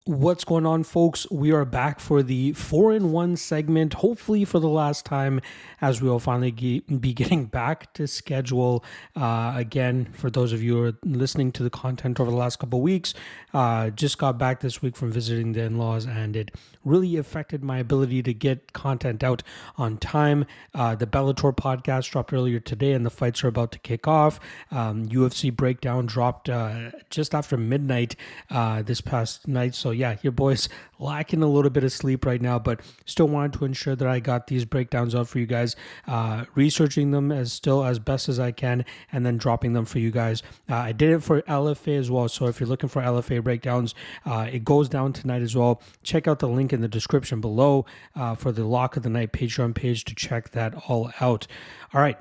What's going on, folks? We are back for the 4-in-1 segment, hopefully for the last time, as we will finally be getting back to schedule. Again, for those of you who are listening to the content over the last couple of weeks, just got back this week from visiting the in-laws, and it really affected my ability to get content out on time. The Bellator podcast dropped earlier today, and the fights are about to kick off. UFC breakdown dropped just after midnight this past night, so yeah, your boy's lacking a little bit of sleep right now, but still wanted to ensure that I got these breakdowns out for you guys, researching them as best as I can, and then dropping them for you guys. I did it for LFA as well, so if you're looking for LFA breakdowns, it goes down tonight as well. Check out the link in the description below for the Lock of the Night Patreon page to check that all out. All right,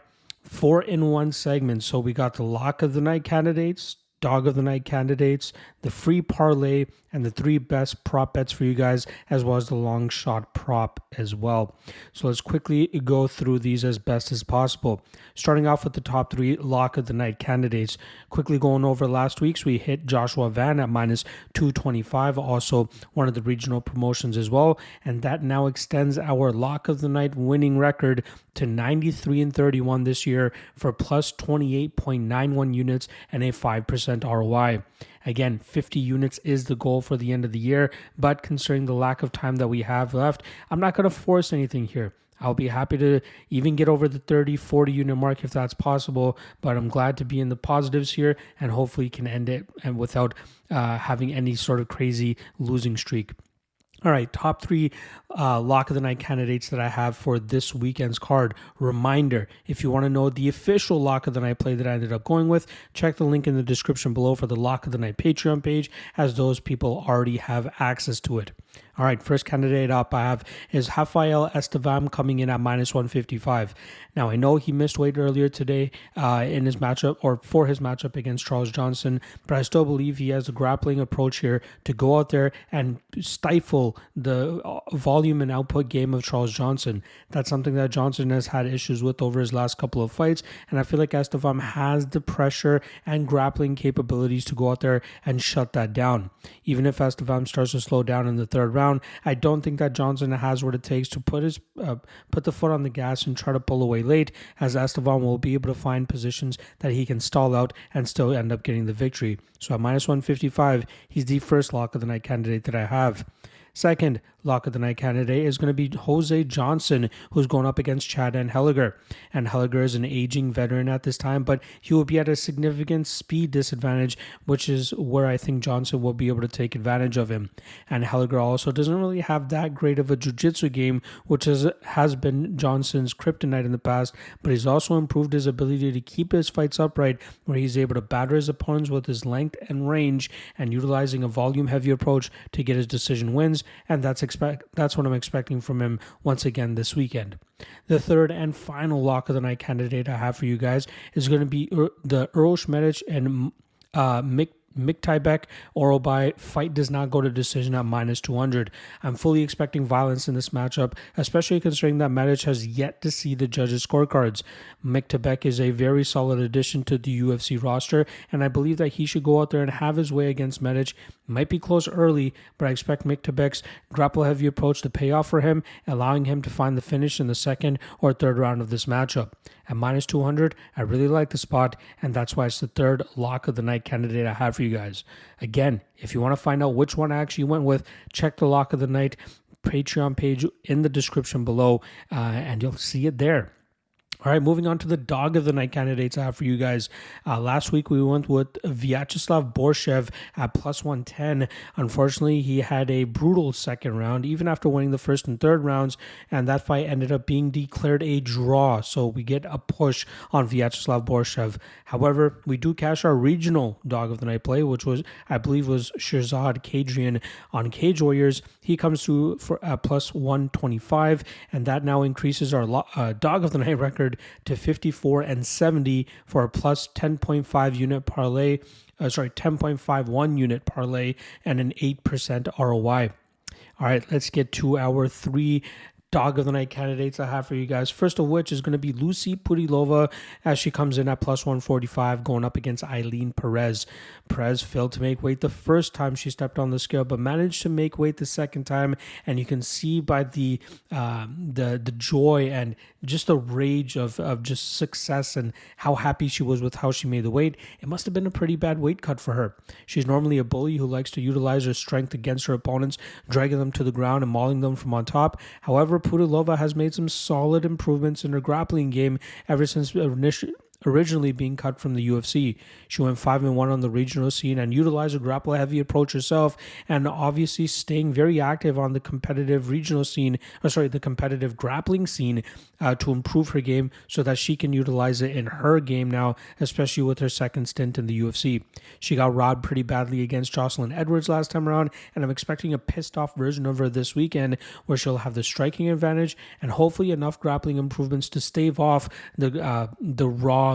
4-in-1 segment. So we got the Lock of the Night candidates, Dog of the Night candidates, the free parlay, and the 3 best prop bets for you guys, as well as the long shot prop as well. So let's quickly go through these as best as possible. Starting off with the top 3 Lock of the Night candidates. Quickly going over last week's, we hit Joshua Van at minus 225, also one of the regional promotions as well, and that now extends our Lock of the Night winning record to 93-31 this year for plus 28.91 units and a 5% ROI. Again, 50 units is the goal for the end of the year, but considering the lack of time that we have left, I'm not going to force anything here. I'll be happy to even get over the 30, 40 unit mark if that's possible, but I'm glad to be in the positives here and hopefully can end it and without having any sort of crazy losing streak. All right, top 3 Lock of the Night candidates that I have for this weekend's card. Reminder, if you want to know the official Lock of the Night play that I ended up going with, check the link in the description below for the Lock of the Night Patreon page, as those people already have access to it. All right, first candidate up I have is Rafael Estevam coming in at minus 155. Now, I know he missed weight earlier today in his matchup, or for his matchup against Charles Johnson, but I still believe he has a grappling approach here to go out there and stifle the volume and output game of Charles Johnson. That's something that Johnson has had issues with over his last couple of fights, and I feel like Estevam has the pressure and grappling capabilities to go out there and shut that down. Even if Estevam starts to slow down in the third round, I don't think that Johnson has what it takes to put the foot on the gas and try to pull away late, as Estevam will be able to find positions that he can stall out and still end up getting the victory. So at minus 155, he's the first Lock of the Night candidate that I have. Second Lock of the Night candidate is going to be Jose Johnson, who's going up against Chad Anheliger. And Anheliger is an aging veteran at this time, but he will be at a significant speed disadvantage, which is where I think Johnson will be able to take advantage of him. And Anheliger also doesn't really have that great of a jiu-jitsu game, which has been Johnson's kryptonite in the past, but he's also improved his ability to keep his fights upright, where he's able to batter his opponents with his length and range and utilizing a volume-heavy approach to get his decision wins, and that's what I'm expecting from him once again this weekend. The third and final Lock of the Night candidate I have for you guys is going to be the Earl Schmedich and Mick Tybeck Orobai fight does not go to decision at minus 200. I'm fully expecting violence in this matchup, especially considering that Medic has yet to see the judges' scorecards. Mick Tybeck is a very solid addition to the UFC roster, and I believe that he should go out there and have his way against Medic. Might be close early, but I expect Mick Tybeck's grapple-heavy approach to pay off for him, allowing him to find the finish in the second or third round of this matchup. At minus 200, I really like the spot, and that's why it's the third Lock of the Night candidate I have for you guys. Again, if you want to find out which one I actually went with, check the Lock of the Night Patreon page in the description below, and you'll see it there. All right, moving on to the Dog of the Night candidates I have for you guys. Last week we went with Vyacheslav Borshev at plus 110. Unfortunately, he had a brutal second round, even after winning the first and third rounds, and that fight ended up being declared a draw. So we get a push on Vyacheslav Borshev. However, we do cash our regional Dog of the Night play, which was, I believe, was Shirzad Kadrian on Cage Warriors. He comes through for plus 125, and that now increases our Dog of the Night record to 54-70 for a plus 10.5 unit parlay, 10.51 unit parlay and an 8% ROI. All right, let's get to our 3 dog of the night candidates I have for you guys. First of which is going to be Lucy Pudilova, as she comes in at plus 145 going up against Eileen Perez. Perez failed to make weight the first time she stepped on the scale, but managed to make weight the second time, and you can see by the joy and just the rage of just success and how happy she was with how she made the weight. It must have been a pretty bad weight cut for her. She's normally a bully who likes to utilize her strength against her opponents, dragging them to the ground and mauling them from on top. However, Pudilova has made some solid improvements in her grappling game ever since originally being cut from the UFC. She went 5-1 on the regional scene and utilized a grapple-heavy approach herself, and obviously staying very active on the competitive regional scene, the competitive grappling scene, to improve her game so that she can utilize it in her game now, especially with her second stint in the UFC. She got robbed pretty badly against Jocelyn Edwards last time around, and I'm expecting a pissed-off version of her this weekend where she'll have the striking advantage and hopefully enough grappling improvements to stave off the raw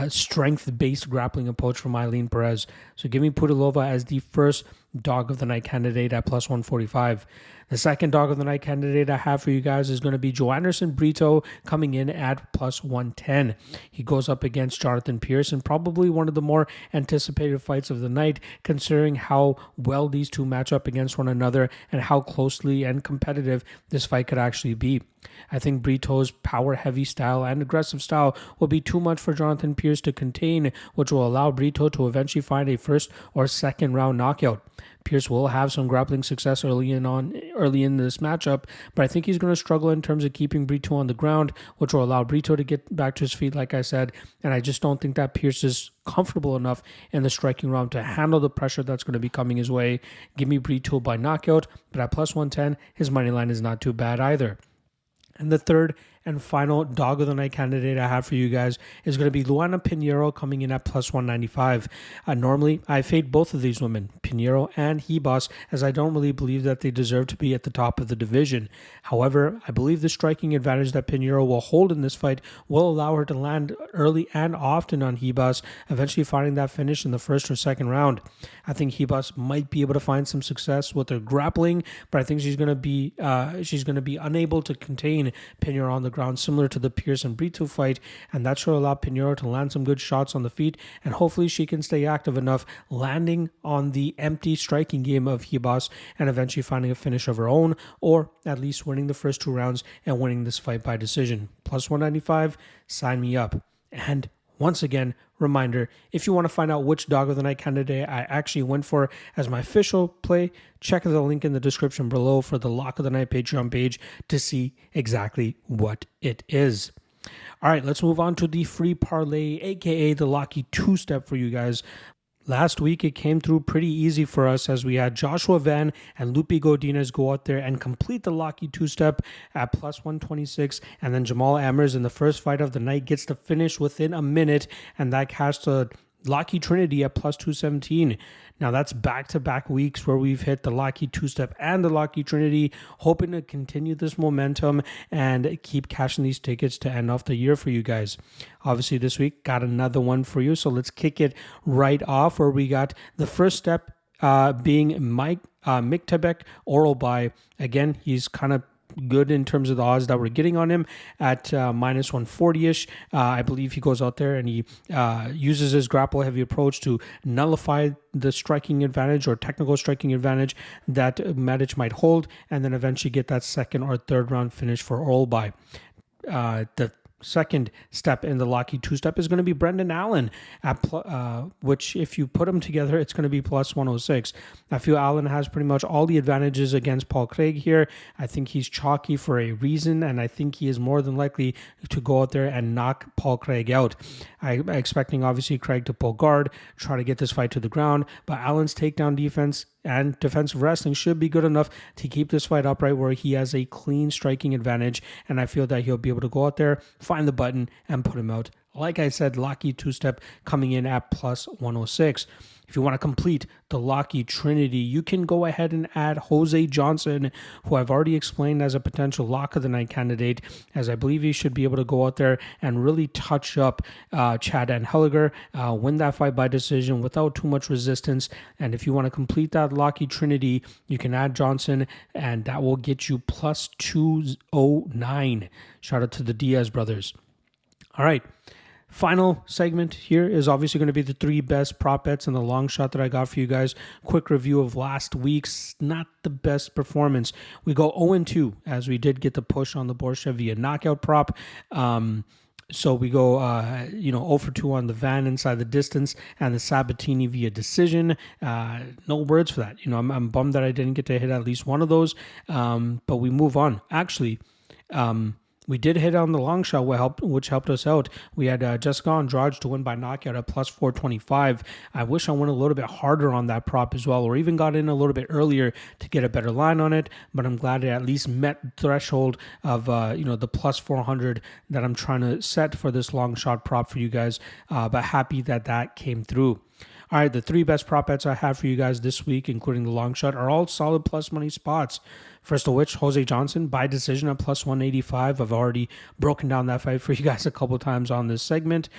strength-based grappling approach from Eileen Perez. So give me Pudilova as the first dog of the night candidate at plus 145. The second dog of the night candidate I have for you guys is going to be Joanderson Brito, coming in at plus 110. He goes up against Jonathan Pierce in probably one of the more anticipated fights of the night, considering how well these two match up against one another and how closely and competitive this fight could actually be. I think Brito's power-heavy style and aggressive style will be too much for Jonathan Pierce to contain, which will allow Brito to eventually find a first or second round knockout. Pierce will have some grappling success early in this matchup, but I think he's going to struggle in terms of keeping Brito on the ground, which will allow Brito to get back to his feet, like I said, and I just don't think that Pierce is comfortable enough in the striking round to handle the pressure that's going to be coming his way. Give me Brito by knockout, but at plus 110, his money line is not too bad either. And the third and final dog of the night candidate I have for you guys is going to be Luana Pinheiro, coming in at plus 195. Normally, I fade both of these women, Pinheiro and Ribas, as I don't really believe that they deserve to be at the top of the division. However, I believe the striking advantage that Pinheiro will hold in this fight will allow her to land early and often on Ribas, eventually finding that finish in the first or second round. I think Ribas might be able to find some success with her grappling, but I think she's going to be unable to contain Pinheiro on the ground, similar to the Pierce and Brito fight, and that should allow Pinheiro to land some good shots on the feet, and hopefully she can stay active enough, landing on the empty striking game of Ribas and eventually finding a finish of her own, or at least winning the first two rounds and winning this fight by decision. Plus 195, sign me up. And once again, reminder, if you want to find out which dog of the night candidate I actually went for as my official play, check the link in the description below for the Lock of the Night Patreon page to see exactly what it is. All right, let's move on to the free parlay, aka the Locky two-step for you guys. Last week, it came through pretty easy for us as we had Joshua Van and Lupe Godinez go out there and complete the Locky two-step at plus 126. And then Jamal Amers in the first fight of the night gets the finish within a minute, and that cashed a Locky Trinity at plus 217. Now that's back-to-back weeks where we've hit the Locky two-step and the Locky Trinity, hoping to continue this momentum and keep cashing these tickets to end off the year for you guys. Obviously this week got another one for you, so let's kick it right off where we got the first step being Miktabek oral buy. Again, he's kind of good in terms of the odds that we're getting on him at minus 140-ish. I believe he goes out there and he uses his grapple heavy approach to nullify the striking advantage or technical striking advantage that Medic might hold, and then eventually get that second or third round finish for oral buy. The second step in the Locky two-step is going to be Brendan Allen, which if you put them together, it's going to be plus 106. I feel Allen has pretty much all the advantages against Paul Craig here. I think he's chalky for a reason, and I think he is more than likely to go out there and knock Paul Craig out. I'm expecting, obviously, Craig to pull guard, try to get this fight to the ground, but Allen's takedown defense and defensive wrestling should be good enough to keep this fight upright where he has a clean striking advantage, and I feel that he'll be able to go out there, find the button, and put him out Like I said, Locky two-step coming in at plus 106. If you want to complete the Locky Trinity, you can go ahead and add Jose Johnson, who I've already explained as a potential lock of the night candidate, as I believe he should be able to go out there and really touch up Chad and Helliger, win that fight by decision without too much resistance. And if you want to complete that Locky Trinity, you can add Johnson, and that will get you plus 209. Shout out to the Diaz brothers. All right. Final segment here is obviously going to be the 3 best prop bets and the long shot that I got for you guys. Quick review of last week's, not the best performance. We go 0-2 as we did get the push on the Borshev via knockout prop. So we go, 0-2 on the Van inside the distance and the Sabatini via decision. No words for that. I'm bummed that I didn't get to hit at least one of those, but we move on. Actually, we did hit on the long shot, which helped us out. We had Jessica Andrade to win by knockout at plus 425. I wish I went a little bit harder on that prop as well, or even got in a little bit earlier to get a better line on it. But I'm glad it at least met the threshold of the plus 400 that I'm trying to set for this long shot prop for you guys. But happy that came through. All right, the 3 best prop bets I have for you guys this week, including the long shot, are all solid plus money spots. First of which, Jose Johnson by decision at plus 185. I've already broken down that fight for you guys a couple times on this segment.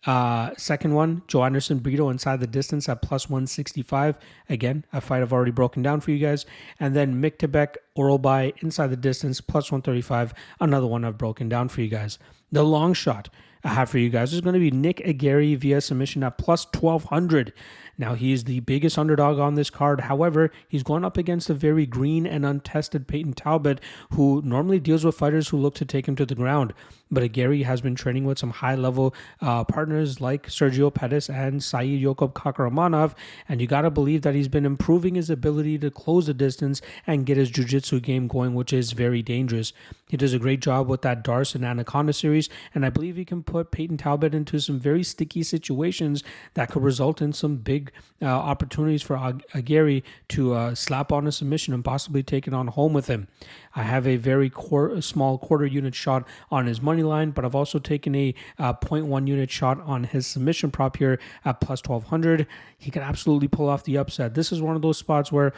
Second one, Joe Anderson Brito inside the distance at plus 165. Again, a fight I've already broken down for you guys. And then Mick Tebek oral by inside the distance plus 135. Another one I've broken down for you guys. The long shot I have for you guys is going to be Nick Aguirre via submission at plus 1200. Now, he is the biggest underdog on this card. However, he's going up against a very green and untested Peyton Talbot, who normally deals with fighters who look to take him to the ground. But Aguirre has been training with some high-level partners like Sergio Pettis and Said Yokob Kakaramanov, and you got to believe that he's been improving his ability to close the distance and get his jiu-jitsu game going, which is very dangerous. He does a great job with that Darce and Anaconda series, and I believe he can put Peyton Talbot into some very sticky situations that could result in some big opportunities for Aguirre to slap on a submission and possibly take it on home with him. I have a very small quarter unit shot on his money line, but I've also taken a 0.1 unit shot on his submission prop here at plus 1200. He could absolutely pull off the upset. This is one of those spots where,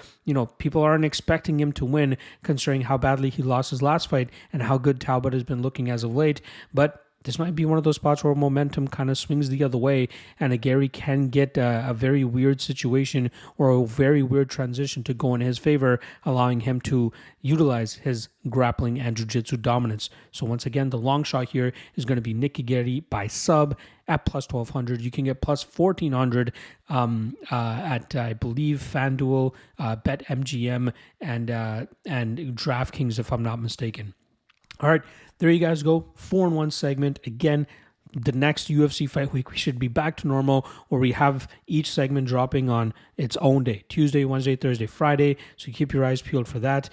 people aren't expecting him to win, considering how badly he lost his last fight and how good Talbot has been looking as of late. But this might be one of those spots where momentum kind of swings the other way, and Aguirre can get a very weird situation or a very weird transition to go in his favor, allowing him to utilize his grappling and jiu-jitsu dominance. So once again, the long shot here is going to be Nick Aguirre by sub at plus 1200. You can get plus 1400 at, I believe, FanDuel, BetMGM, and DraftKings, if I'm not mistaken. All right, there you guys go. 4-in-1 segment. Again, the next UFC fight week, we should be back to normal, where we have each segment dropping on its own day. Tuesday, Wednesday, Thursday, Friday. So keep your eyes peeled for that.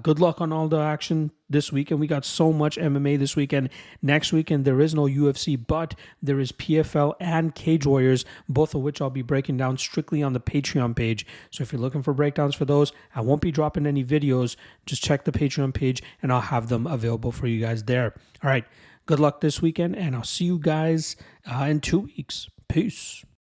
Good luck on all the action this weekend. We got so much MMA this weekend. Next weekend, there is no UFC, but there is PFL and Cage Warriors, both of which I'll be breaking down strictly on the Patreon page. So if you're looking for breakdowns for those, I won't be dropping any videos. Just check the Patreon page, and I'll have them available for you guys there. All right. Good luck this weekend, and I'll see you guys in 2 weeks. Peace.